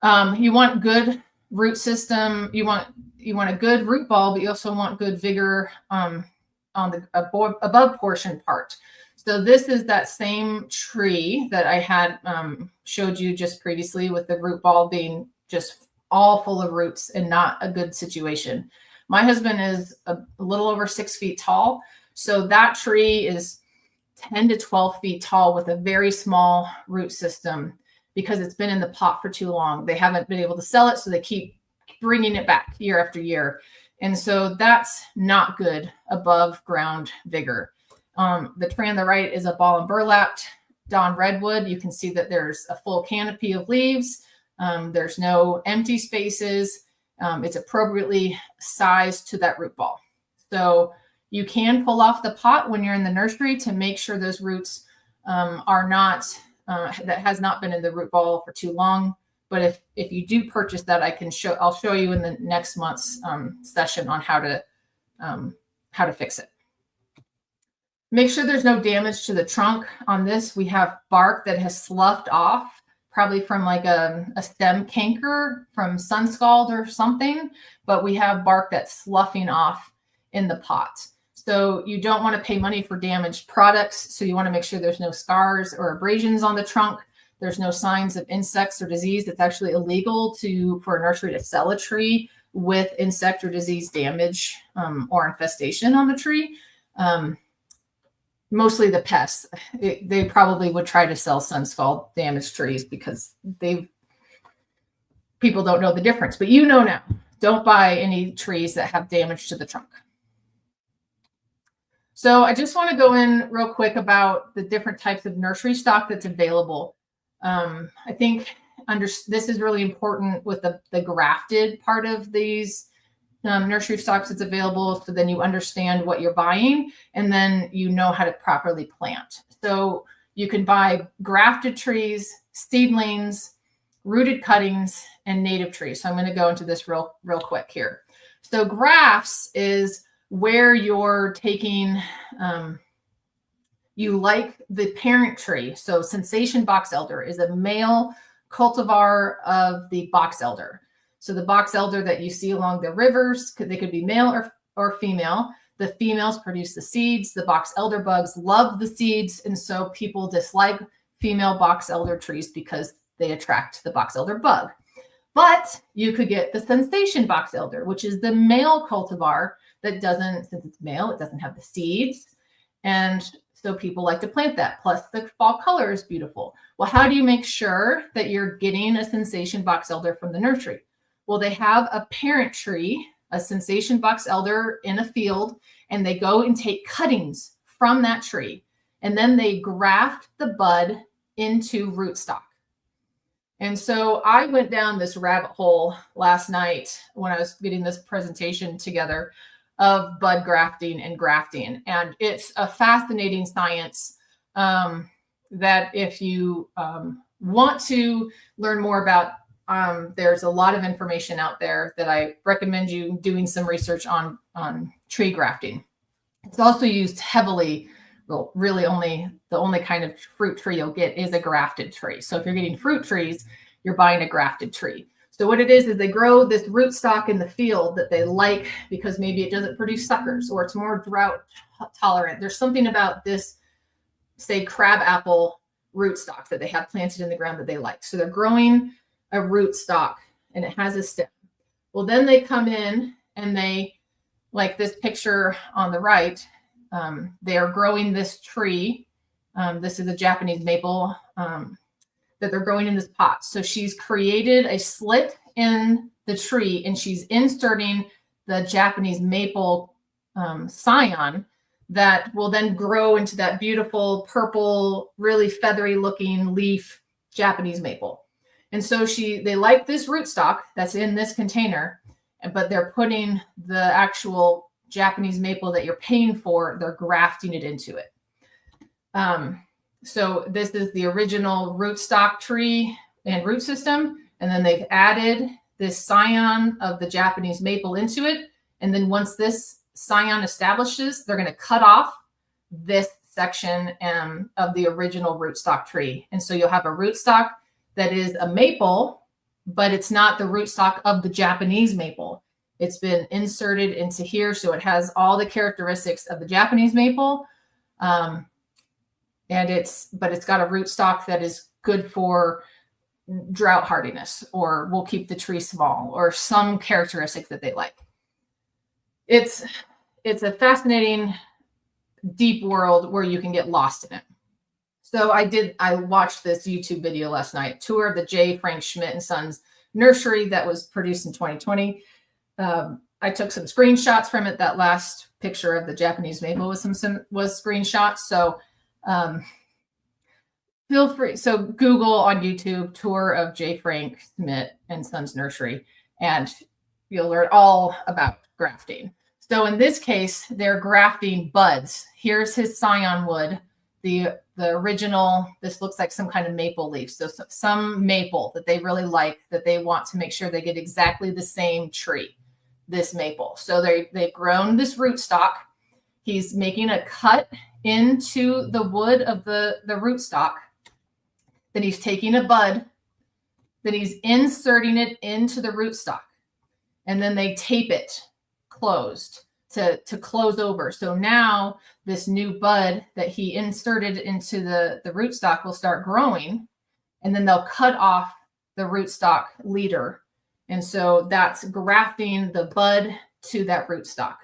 You want good root system. You want a good root ball, but you also want good vigor on the above portion part. So this is that same tree that I had showed you just previously, with the root ball being just all full of roots and not a good situation. My husband is a little over 6 feet tall. So that tree is 10 to 12 feet tall with a very small root system because it's been in the pot for too long. They haven't been able to sell it, so they keep bringing it back year after year. And so that's not good above ground vigor. The tree on the right is a ball and burlapped Dawn redwood. You can see that there's a full canopy of leaves. There's no empty spaces. It's appropriately sized to that root ball. So you can pull off the pot when you're in the nursery to make sure those roots are not, that has not been in the root ball for too long. But if you do purchase that, I'll show you in the next month's session on how to fix it. Make sure there's no damage to the trunk. On this, we have bark that has sloughed off, probably from like a stem canker from sun scald or something, but we have bark that's sloughing off in the pot. So you don't want to pay money for damaged products. So you want to make sure there's no scars or abrasions on the trunk. There's no signs of insects or disease. It's actually illegal for a nursery to sell a tree with insect or disease damage or infestation on the tree. Mostly the pests. They probably would try to sell sun scald damaged trees because people don't know the difference, but you know now. Don't buy any trees that have damage to the trunk. So I just want to go in real quick about the different types of nursery stock that's available. I think this is really important with the grafted part of these nursery stocks that's available. So then you understand what you're buying, and then you know how to properly plant. So you can buy grafted trees, seedlings, rooted cuttings, and native trees. So I'm going to go into this real quick here. So grafts is where you're taking, you like the parent tree. So Sensation box elder is a male cultivar of the box elder. So the box elder that you see along the rivers, they could be male or female. The females produce the seeds. The box elder bugs love the seeds. And so people dislike female box elder trees because they attract the box elder bug. But you could get the Sensation box elder, which is the male cultivar that doesn't, since it's male, it doesn't have the seeds. And so people like to plant that. Plus the fall color is beautiful. Well, how do you make sure that you're getting a Sensation box elder from the nursery? Well, they have a parent tree, a Sensation box elder in a field, and they go and take cuttings from that tree. And then they graft the bud into rootstock. And so I went down this rabbit hole last night when I was getting this presentation together of bud grafting and grafting. And it's a fascinating science that if you want to learn more about, there's a lot of information out there that I recommend you doing some research on tree grafting. It's also used heavily. Well, really the only kind of fruit tree you'll get is a grafted tree. So if you're getting fruit trees, you're buying a grafted tree. So what it is they grow this rootstock in the field that they like because maybe it doesn't produce suckers or it's more drought tolerant. There's something about this, say, crabapple rootstock that they have planted in the ground that they like. So they're growing a rootstock and it has a stem. Well, then they come in and they, like this picture on the right, they are growing this tree. This is a Japanese maple that they're growing in this pot. So she's created a slit in the tree and she's inserting the Japanese maple scion that will then grow into that beautiful purple, really feathery looking leaf Japanese maple. And so they like this rootstock that's in this container, but they're putting the actual Japanese maple that you're paying for, they're grafting it into it. So this is the original rootstock tree and root system. And then they've added this scion of the Japanese maple into it. And then once this scion establishes, they're going to cut off this section of the original rootstock tree. And so you'll have a rootstock that is a maple, but it's not the rootstock of the Japanese maple. It's been inserted into here. So it has all the characteristics of the Japanese maple. But it's got a rootstock that is good for drought hardiness, or will keep the tree small, or some characteristic that they like. It's a fascinating, deep world where you can get lost in it. So I watched this YouTube video last night, tour of the J. Frank Schmidt and Sons nursery that was produced in 2020. I took some screenshots from it. That last picture of the Japanese maple was screenshots. So feel free. So Google on YouTube, tour of J. Frank Schmidt and Sons nursery, and you'll learn all about grafting. So in this case, they're grafting buds. Here's his scion wood, the original. This looks like some kind of maple leaf. So some maple that they really like, that they want to make sure they get exactly the same tree, this maple. So they've grown this rootstock. He's making a cut into the wood of the rootstock. Then he's taking a bud. Then he's inserting it into the rootstock. And then they tape it closed to close over. So now this new bud that he inserted into the rootstock will start growing. And then they'll cut off the rootstock leader. And so that's grafting the bud to that rootstock.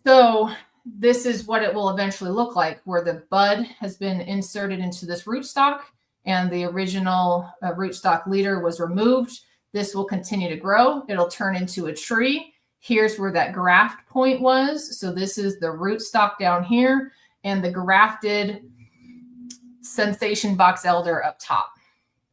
So this is what it will eventually look like, where the bud has been inserted into this rootstock and the original rootstock leader was removed. This will continue to grow. It'll turn into a tree. Here's where that graft point was. So this is the rootstock down here and the grafted sensation box elder up top.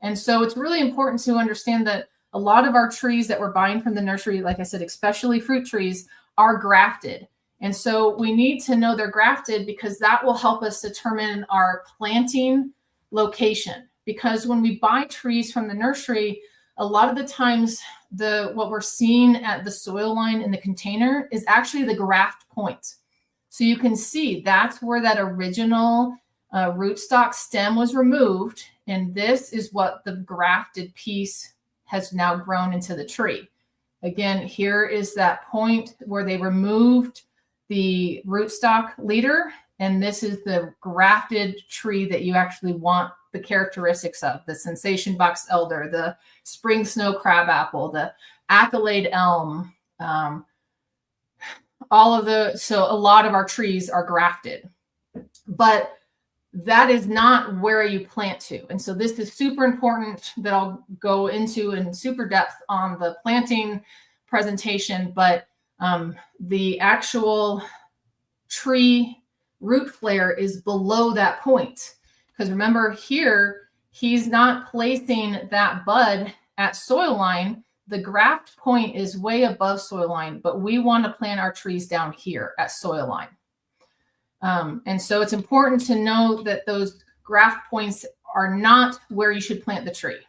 And so it's really important to understand that a lot of our trees that we're buying from the nursery, like I said, especially fruit trees, are grafted. And so we need to know they're grafted because that will help us determine our planting location. Because when we buy trees from the nursery, a lot of the times what we're seeing at the soil line in the container is actually the graft point. So you can see that's where that original rootstock stem was removed. And this is what the grafted piece has now grown into the tree. Again, here is that point where they removed the rootstock leader. And this is the grafted tree that you actually want the characteristics of: the sensation box elder, the spring snow crabapple, the accolade elm, so a lot of our trees are grafted, but that is not where you plant to. And so this is super important that I'll go into in super depth on the planting presentation, but the actual tree root flare is below that point. Because remember here, he's not placing that bud at soil line. The graft point is way above soil line, but we want to plant our trees down here at soil line. And so it's important to know that those graft points are not where you should plant the tree.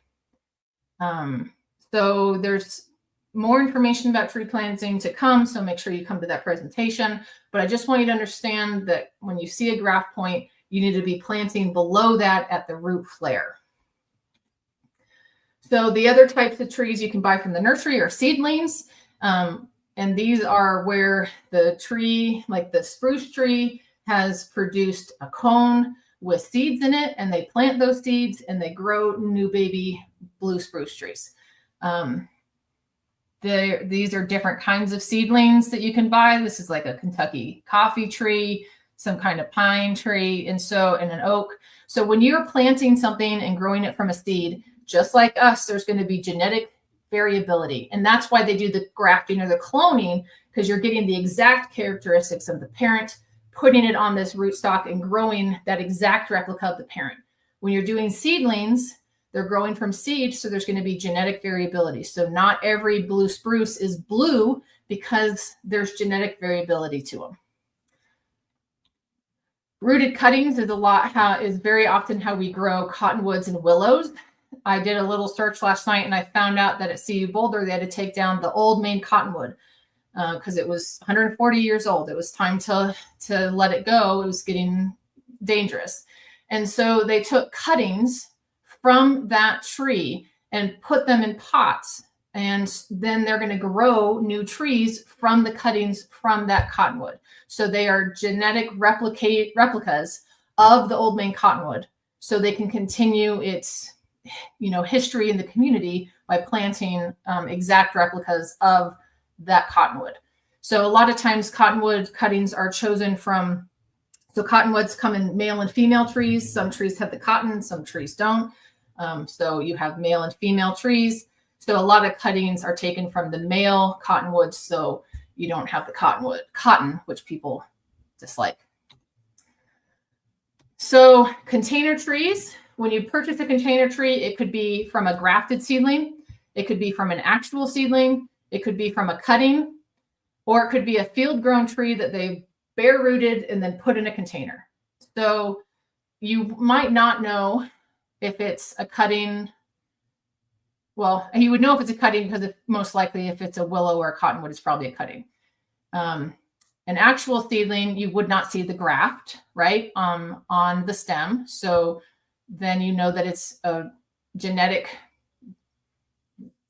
So there's more information about tree planting to come, so make sure you come to that presentation. But I just want you to understand that when you see a graft point, you need to be planting below that at the root flare. So the other types of trees you can buy from the nursery are seedlings. And these are where the tree, like the spruce tree, has produced a cone with seeds in it, and they plant those seeds and they grow new baby blue spruce trees. These are different kinds of seedlings that you can buy. This is like a Kentucky coffee tree, some kind of pine tree, and an oak. So when you're planting something and growing it from a seed, just like us, there's going to be genetic variability. And that's why they do the grafting or the cloning, because you're getting the exact characteristics of the parent, putting it on this rootstock and growing that exact replica of the parent. When you're doing seedlings, they're growing from seed, so there's going to be genetic variability. So not every blue spruce is blue because there's genetic variability to them. Rooted cuttings is very often how we grow cottonwoods and willows. I did a little search last night and I found out that at CU Boulder, they had to take down the old Maine cottonwood because it was 140 years old. It was time to let it go. It was getting dangerous. And so they took cuttings from that tree and put them in pots. And then they're going to grow new trees from the cuttings from that cottonwood. So they are genetic replicas of the old Maine cottonwood. So they can continue its history in the community by planting exact replicas of that cottonwood. So a lot of times cottonwood cuttings are chosen from, so cottonwoods come in male and female trees. Some trees have the cotton, some trees don't. So you have male and female trees. So a lot of cuttings are taken from the male cottonwoods, so you don't have the cotton, which people dislike. So container trees, when you purchase a container tree, it could be from a grafted seedling, it could be from an actual seedling, it could be from a cutting, or it could be a field-grown tree that they've bare rooted and then put in a container. So you might not know if it's a cutting. Well, you would know if it's a cutting because most likely if it's a willow or a cottonwood, it's probably a cutting. An actual seedling, you would not see the graft, right, on the stem. So then you know that it's a genetic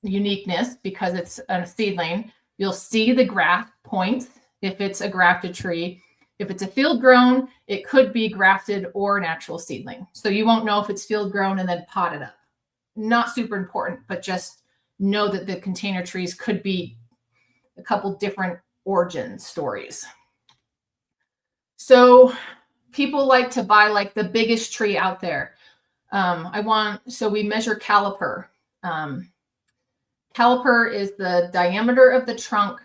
uniqueness because it's a seedling. You'll see the graft points if it's a grafted tree. If it's a field grown, it could be grafted or an actual seedling. So you won't know if it's field grown and then potted up. Not super important, but just know that the container trees could be a couple different origin stories. So people like to buy like the biggest tree out there. So we measure caliper. Caliper is the diameter of the trunk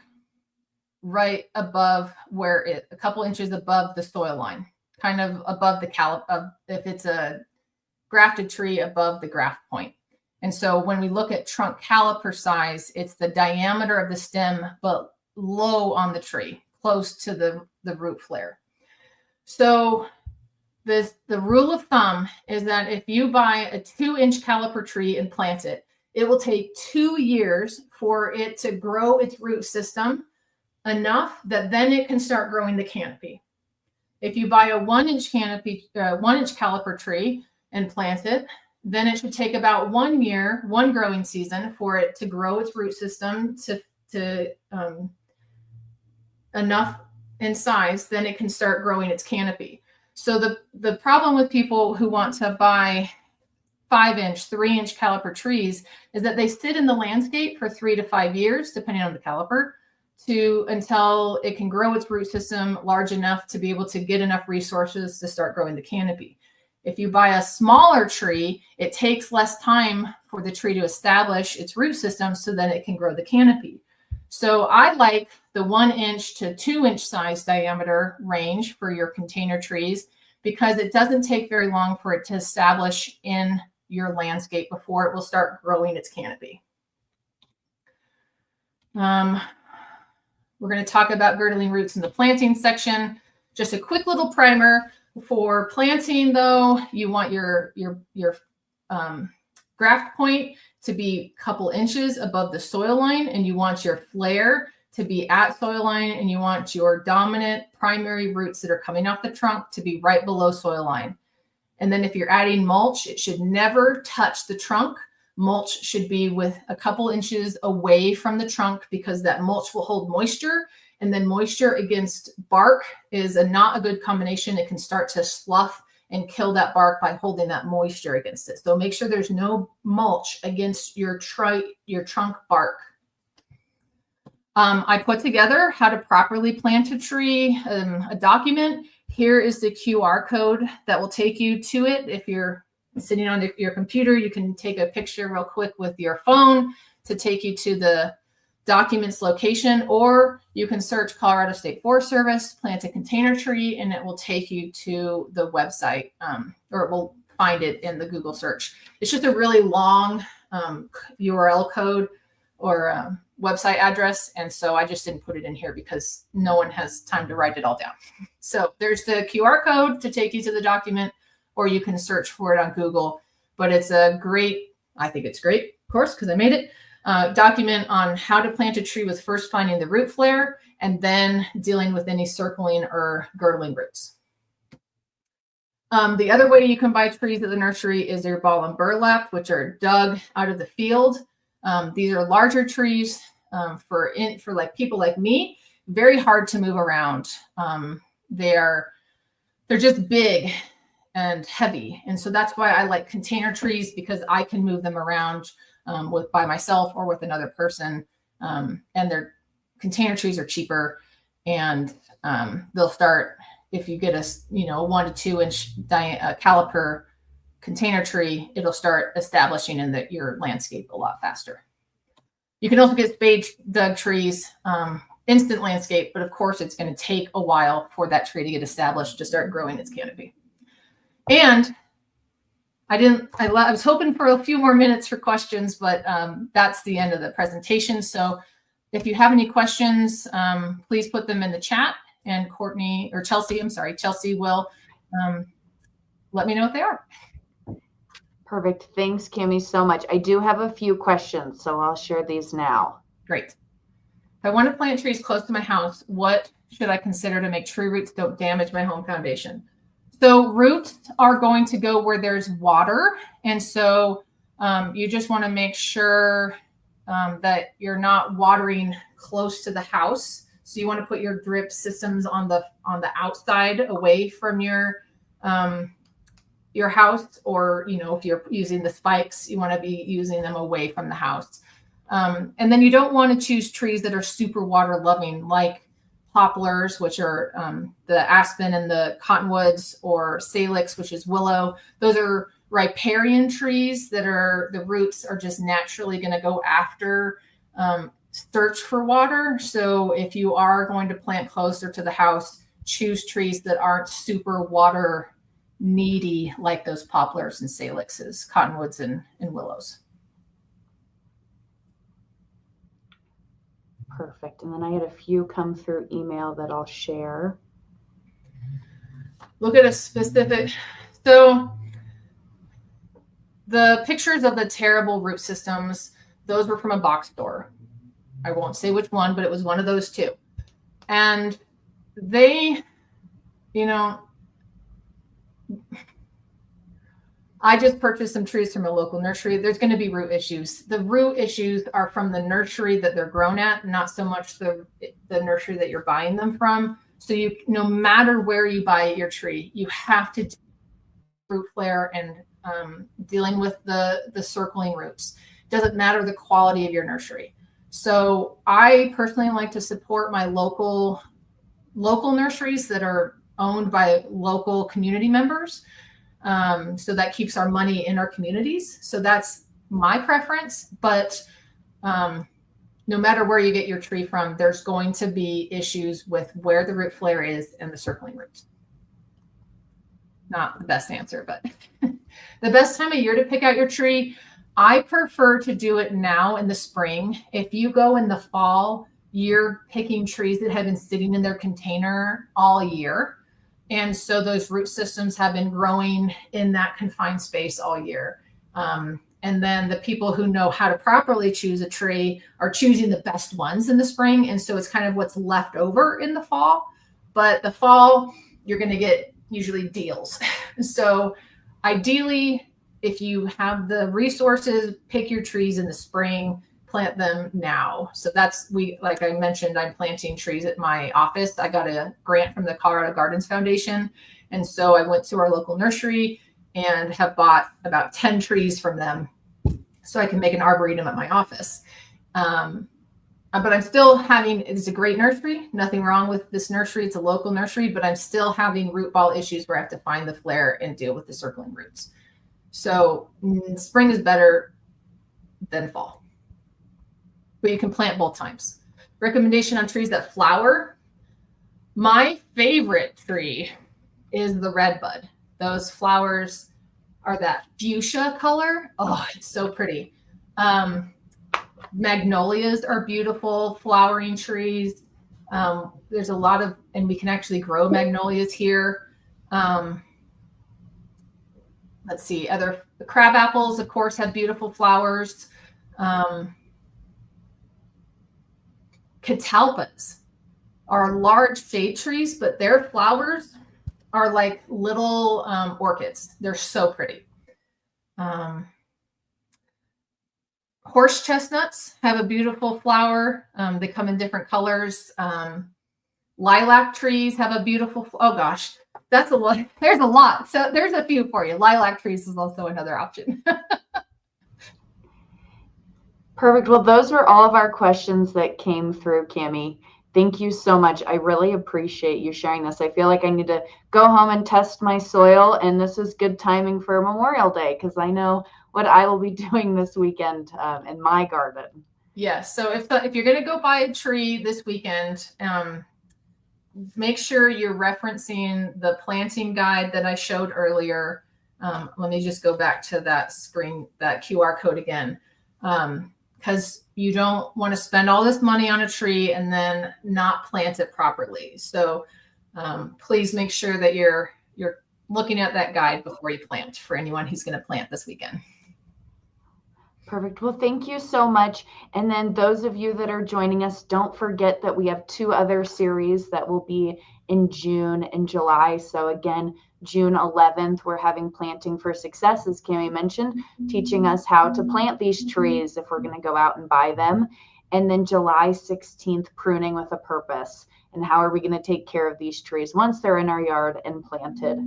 right above a couple inches above the soil line, kind of above the caliper, if it's a grafted tree above the graft point. And so when we look at trunk caliper size, it's the diameter of the stem, but low on the tree, close to the root flare. So the rule of thumb is that if you buy a 2-inch caliper tree and plant it, it will take 2 years for it to grow its root system enough that then it can start growing the canopy. If you buy a 1-inch caliper tree and plant it, then it should take about 1 year, one growing season, for it to grow its root system to enough in size, then it can start growing its canopy. So the problem with people who want to buy 5-inch, 3-inch caliper trees is that they sit in the landscape for 3 to 5 years, depending on the caliper, until it can grow its root system large enough to be able to get enough resources to start growing the canopy. If you buy a smaller tree, it takes less time for the tree to establish its root system so that it can grow the canopy. So I like the 1-inch to 2-inch size diameter range for your container trees because it doesn't take very long for it to establish in your landscape before it will start growing its canopy. We're going to talk about girdling roots in the planting section. Just a quick little primer. For planting, though, you want your graft point to be a couple inches above the soil line, and you want your flare to be at soil line, and you want your dominant primary roots that are coming off the trunk to be right below soil line. And then if you're adding mulch, it should never touch the trunk. Mulch should be with a couple inches away from the trunk because that mulch will hold moisture, and then moisture against bark is not a good combination. It can start to slough and kill that bark by holding that moisture against it. So make sure there's no mulch against your trunk bark. I put together how to properly plant a tree, a document. Here is the QR code that will take you to it. If you're sitting on your computer, you can take a picture real quick with your phone to take you to the document's location, or you can search Colorado State Forest Service, plant a container tree, and it will take you to the website, or it will find it in the Google search. It's just a really long URL code or website address, and so I just didn't put it in here because no one has time to write it all down. So there's the QR code to take you to the document, or you can search for it on Google. But it's a great, I think it's great, of course, because I made it, document on how to plant a tree with first finding the root flare and then dealing with any circling or girdling roots. The other way you can buy trees at the nursery is your ball and burlap, which are dug out of the field. These are larger trees for like people like me, very hard to move around. They're just big and heavy. And so that's why I like container trees, because I can move them around by myself or with another person. And their container trees are cheaper, and they'll start, if you get a 1 to 2 inch caliper container tree, it'll start establishing in your landscape a lot faster. You can also get spade dug trees, instant landscape, but of course it's going to take a while for that tree to get established to start growing its canopy. And I was hoping for a few more minutes for questions, but that's the end of the presentation. So if you have any questions, please put them in the chat, and Chelsea will let me know if they are. Perfect. Thanks, Kamie, so much. I do have a few questions, so I'll share these now. Great. If I want to plant trees close to my house, what should I consider to make tree roots don't damage my home foundation? So roots are going to go where there's water. And so you just want to make sure that you're not watering close to the house. So you want to put your drip systems on the outside away from your house, or, you know, if you're using the spikes, you want to be using them away from the house. And then you don't want to choose trees that are super water loving, like poplars, which are the aspen and the cottonwoods, or salix, which is willow. Those are riparian trees that are, the roots are just naturally going to go after search for water. So if you are going to plant closer to the house, choose trees that aren't super water needy, like those poplars and salixes, cottonwoods and willows. Perfect. And then I had a few come through email that I'll share. Look at a specific, so the pictures of the terrible root systems, those were from a box store. I won't say which one, but it was one of those two. And they, you know, I just purchased some trees from a local nursery. There's going to be root issues. The root issues are from the nursery that they're grown at, not so much the nursery that you're buying them from. So you, no matter where you buy your tree, you have to do root flare and dealing with the circling roots. Doesn't matter the quality of your nursery. So I personally like to support my local nurseries that are owned by local community members. So that keeps our money in our communities. So that's my preference. But no matter where you get your tree from, there's going to be issues with where the root flare is and the circling roots. Not the best answer, but the best time of year to pick out your tree, I prefer to do it now in the spring. If you go in the fall, you're picking trees that have been sitting in their container all year. And so those root systems have been growing in that confined space all year. And then the people who know how to properly choose a tree are choosing the best ones in the spring. And so it's kind of what's left over in the fall. But the fall, you're going to get usually deals. So ideally, if you have the resources, pick your trees in the spring, plant them now. So that's, like I mentioned, I'm planting trees at my office. I got a grant from the Colorado Gardens Foundation. And so I went to our local nursery and have bought about 10 trees from them so I can make an arboretum at my office. But I'm still having, it's a great nursery, nothing wrong with this nursery. It's a local nursery, but I'm still having root ball issues where I have to find the flare and deal with the circling roots. So spring is better than fall, but you can plant both times. Recommendation on trees that flower. My favorite tree is the redbud. Those flowers are that fuchsia color. Oh, it's so pretty. Magnolias are beautiful flowering trees. There's a lot of, and we can actually grow magnolias here. Let's see, other crab apples, of course, have beautiful flowers. Catalpas are large shade trees, but their flowers are like little orchids. They're so pretty. Horse chestnuts have a beautiful flower. They come in different colors. Lilac trees have a beautiful, oh gosh, that's a lot. There's a lot. So there's a few for you. Lilac trees is also another option. Perfect. Well, those are all of our questions that came through, Kamie. Thank you so much. I really appreciate you sharing this. I feel like I need to go home and test my soil, and this is good timing for Memorial Day because I know what I will be doing this weekend in my garden. Yes. So if you're going to go buy a tree this weekend, make sure you're referencing the planting guide that I showed earlier. Let me just go back to that screen, that QR code again. Because you don't want to spend all this money on a tree and then not plant it properly. So please make sure that you're looking at that guide before you plant, for anyone who's going to plant this weekend. Perfect. Well, thank you so much. And then those of you that are joining us, don't forget that we have 2 other series that will be in June and July. So again, June 11th, we're having Planting for Success, as Kamie mentioned, teaching us how to plant these trees if we're going to go out and buy them. And then July 16th, Pruning with a Purpose. And how are we going to take care of these trees once they're in our yard and planted?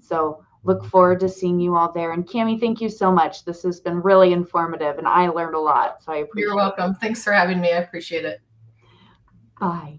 So look forward to seeing you all there. And Kamie, thank you so much. This has been really informative and I learned a lot. So I appreciate it. You're welcome. Thanks for having me. I appreciate it. Bye.